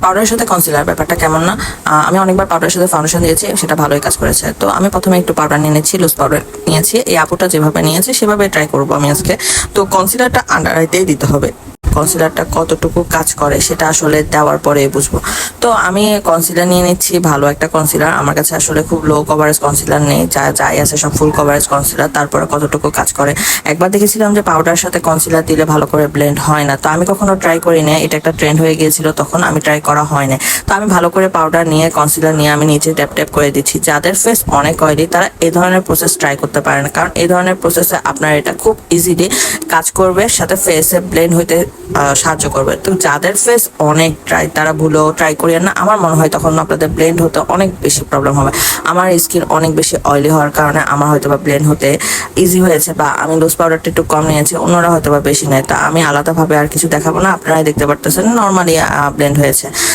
পাউডারের সাথে কনসিলার ব্যাপারটা কেমন না? আমি অনেকবার পাউডারের সাথে ফাউন্ডেশন দিয়েছি, সেটা ভালোই কাজ করেছে। তো আমি প্রথমে একটু পাউডার নিয়ে নিচ্ছি, লুজ পাউডার নিয়েছি। এই আপুটা যেভাবে নিয়েছে সেভাবে ট্রাই করবো আমি আজকে। তো কনসিলারটা আন্ডার আইতেই দিতে হবে। কনসিলারটা কতটুকু কাজ করে সেটা আসলে দেওয়ার পরে বুঝবো। তো আমি কনসিলার নিয়ে নিচ্ছি, ভালো একটা কনসিলার। আমার কাছে আসলে খুব লো কভারেজ কনসিলার নেই, যাই আছে সব ফুল কভারেজ কনসিলার। তারপরে কতটুকু কাজ করে, একবার দেখেছিলাম যে পাউডারের সাথে কনসিলার দিলে ভালো করে ব্লেন্ড হয় না। তো আমি কখনো ট্রাই করি না, এটা একটা ট্রেন্ড হয়ে গিয়েছিল, তখন আমি ট্রাই করা হয় না। তো আমি ভালো করে পাউডার নিয়ে কনসিলার নিয়ে আমি নিচে ট্যাপ ট্যাপ করে দিচ্ছি। যাদের ফেস অনেক অয়েলি তারা এই ধরনের প্রসেস ট্রাই করতে পারে না, কারণ এই ধরনের প্রসেসে আপনার এটা খুব ইজিলি কাজ করবে, সাথে ফেসে ব্লেন্ড হইতে সাহায্য করবে। তো যাদের ফেস অনেক ড্রাই তারা ভুলেও ট্রাই করিয়েন না। আমার মনে হয় তখন আপনাদের ব্লেন্ড হতে অনেক বেশি প্রবলেম হবে। আমার স্কিন অনেক বেশি অয়েলি হওয়ার কারণে আমার হয়তো বা ব্লেন্ড হতে ইজি হয়েছে, বা আমি লুজ পাউডারটা একটু কম নিয়েছি, অন্যরা হয়তো বা বেশি নেয়। তা আমি আলাদাভাবে আর কিছু দেখাবো না, আপনারাই দেখতে পারতেছেন নর্মালি ব্লেন্ড হয়েছে।